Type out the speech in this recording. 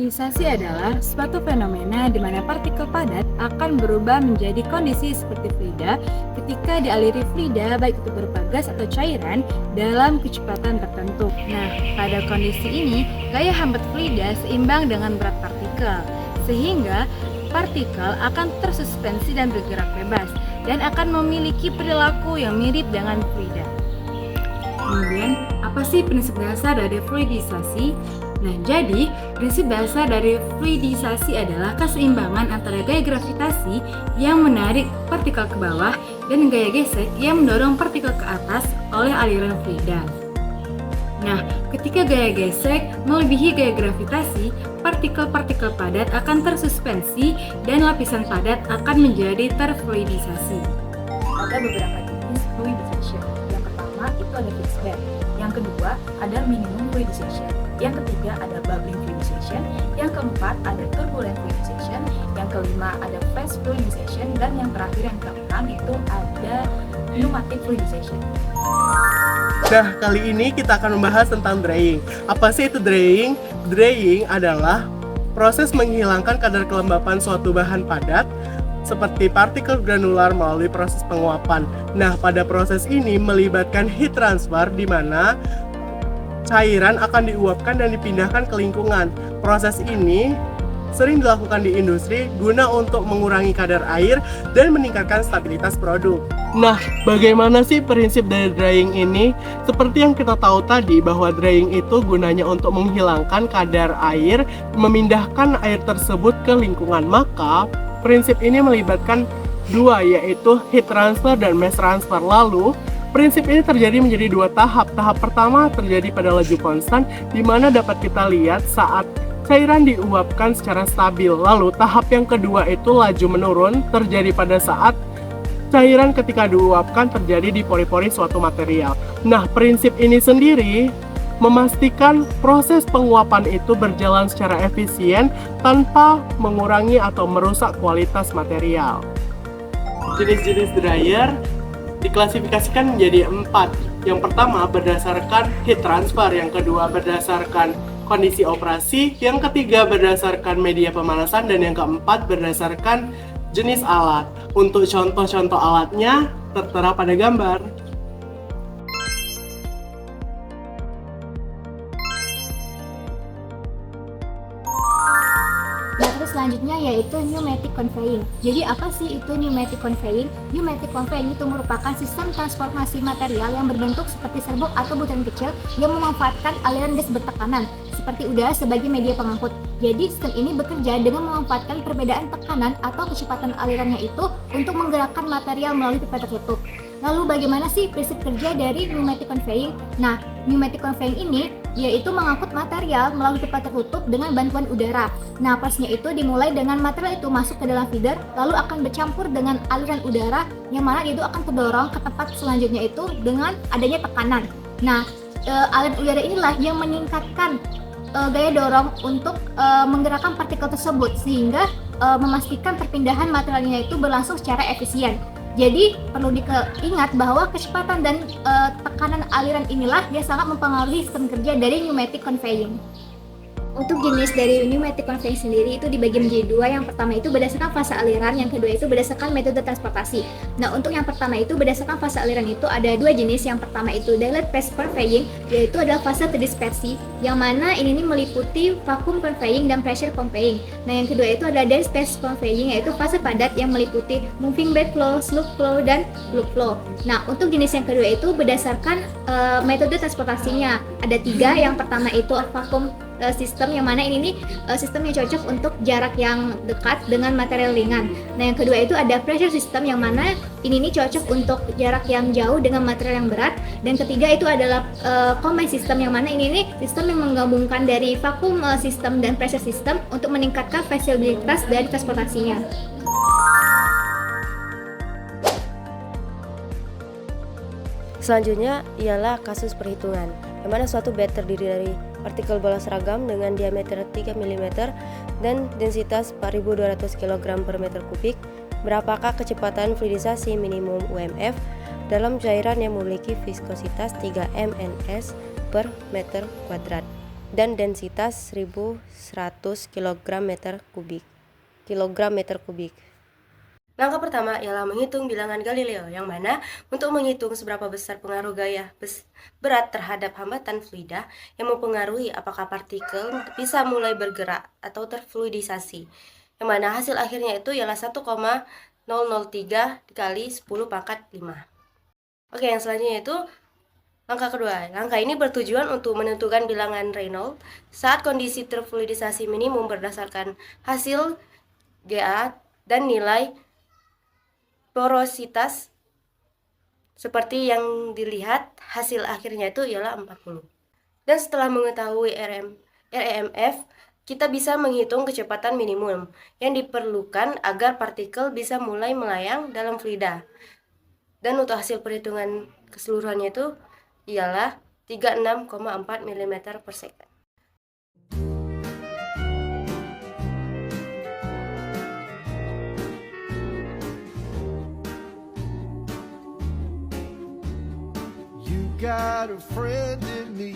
Fluidisasi adalah suatu fenomena di mana partikel padat akan berubah menjadi kondisi seperti fluida ketika dialiri fluida baik itu berupa gas atau cairan dalam kecepatan tertentu. Nah, pada kondisi ini, gaya hambat fluida seimbang dengan berat partikel, sehingga partikel akan tersuspensi dan bergerak bebas dan akan memiliki perilaku yang mirip dengan fluida. Kemudian, apa sih prinsip dasar dari fluidisasi? Nah, jadi prinsip dasar dari fluidisasi adalah keseimbangan antara gaya gravitasi yang menarik partikel ke bawah dan gaya gesek yang mendorong partikel ke atas oleh aliran fluida. Nah, ketika gaya gesek melebihi gaya gravitasi, partikel-partikel padat akan tersuspensi dan lapisan padat akan menjadi terfluidisasi. Ada beberapa jenis fluidization. Yang pertama itu ada fixed bed. Yang kedua ada minimum fluidization. Yang ketiga ada bubbling fluidization. Yang keempat ada turbulent fluidization. Yang kelima ada fast fluidization. Dan yang terakhir yang keenam itu ada pneumatic fluidization. Nah, kali ini kita akan membahas tentang drying. Apa sih itu drying? Drying adalah proses menghilangkan kadar kelembapan suatu bahan padat seperti partikel granular melalui proses penguapan. Nah, pada proses ini melibatkan heat transfer di mana cairan akan diuapkan dan dipindahkan ke lingkungan. Proses ini sering dilakukan di industri guna untuk mengurangi kadar air dan meningkatkan stabilitas produk. Nah, bagaimana sih prinsip dari drying ini? Seperti yang kita tahu tadi bahwa drying itu gunanya untuk menghilangkan kadar air, memindahkan air tersebut ke lingkungan. Maka, prinsip ini melibatkan dua, yaitu heat transfer dan mass transfer. Lalu, prinsip ini terjadi menjadi dua tahap. Tahap pertama terjadi pada laju konstan, di mana dapat kita lihat saat cairan diuapkan secara stabil. Lalu, tahap yang kedua itu laju menurun, terjadi pada saat cairan ketika diuapkan terjadi di pori-pori suatu material. Nah, prinsip ini sendiri memastikan proses penguapan itu berjalan secara efisien tanpa mengurangi atau merusak kualitas material. Jenis-jenis dryer diklasifikasikan menjadi 4. Yang pertama berdasarkan heat transfer, yang kedua berdasarkan kondisi operasi, yang ketiga berdasarkan media pemanasan, dan yang keempat berdasarkan jenis alat. Untuk contoh-contoh alatnya tertera pada gambar. Terus selanjutnya yaitu pneumatic conveying. Jadi apa sih itu pneumatic conveying? Pneumatic conveying itu merupakan sistem transformasi material yang berbentuk seperti serbuk atau butiran kecil yang memanfaatkan aliran gas bertekanan seperti udara sebagai media pengangkut. Jadi sistem ini bekerja dengan memanfaatkan perbedaan tekanan atau kecepatan alirannya itu untuk menggerakkan material melalui pipa tertutup. Lalu bagaimana sih prinsip kerja dari pneumatic conveying? Nah, pneumatic conveying ini yaitu mengangkut material melalui pipa tertutup dengan bantuan udara. Nah, prosesnya itu dimulai dengan material itu masuk ke dalam feeder, lalu akan bercampur dengan aliran udara yang mana itu akan terdorong ke tempat selanjutnya itu dengan adanya tekanan. Nah, aliran udara inilah yang meningkatkan gaya dorong untuk menggerakkan partikel tersebut sehingga memastikan perpindahan materialnya itu berlangsung secara efisien. Jadi perlu diingat bahwa kecepatan dan tekanan aliran inilah yang sangat mempengaruhi sistem kerja dari pneumatic conveying. Untuk jenis dari pneumatic conveying sendiri itu dibagi menjadi dua. Yang pertama itu berdasarkan fase aliran, yang kedua itu berdasarkan metode transportasi. Nah, untuk yang pertama itu berdasarkan fase aliran itu ada dua jenis. Yang pertama itu dilate phase conveying, yaitu adalah fase terdispersi, yang mana ini meliputi vacuum conveying dan pressure conveying. Nah, yang kedua itu adalah dense phase conveying, yaitu fase padat yang meliputi moving bed flow, slope flow, dan loop flow. Nah, untuk jenis yang kedua itu berdasarkan metode transportasinya ada tiga. Yang pertama itu vacuum sistem, yang mana ini sistem yang cocok untuk jarak yang dekat dengan material ringan. Nah, yang kedua itu ada pressure system, yang mana ini cocok untuk jarak yang jauh dengan material yang berat. Dan ketiga itu adalah combined system, yang mana ini sistem yang menggabungkan dari vacuum system dan pressure system untuk meningkatkan fleksibilitas dari transportasinya. Selanjutnya ialah kasus perhitungan, di mana suatu bed terdiri dari partikel bola seragam dengan diameter 3 mm dan densitas 4.200 kg per meter kubik. Berapakah kecepatan fluidisasi minimum UMF dalam cairan yang memiliki viskositas 3 mNs per meter kuadrat? dan densitas 1100 kilogram meter kubik. Langkah pertama ialah menghitung bilangan Galileo, yang mana untuk menghitung seberapa besar pengaruh gaya berat terhadap hambatan fluida yang mempengaruhi apakah partikel bisa mulai bergerak atau terfluidisasi, yang mana hasil akhirnya itu ialah 1,003 dikali 10 pangkat 5. Oke, yang selanjutnya itu langkah kedua. Langkah ini bertujuan untuk menentukan bilangan Reynolds saat kondisi terfluidisasi minimum berdasarkan hasil GA dan nilai porositas seperti yang dilihat hasil akhirnya itu ialah 40. Dan setelah mengetahui RMF, kita bisa menghitung kecepatan minimum yang diperlukan agar partikel bisa mulai melayang dalam fluida. Dan untuk hasil perhitungan keseluruhannya itu ialah 36,4 mm per second. You got a friend in me.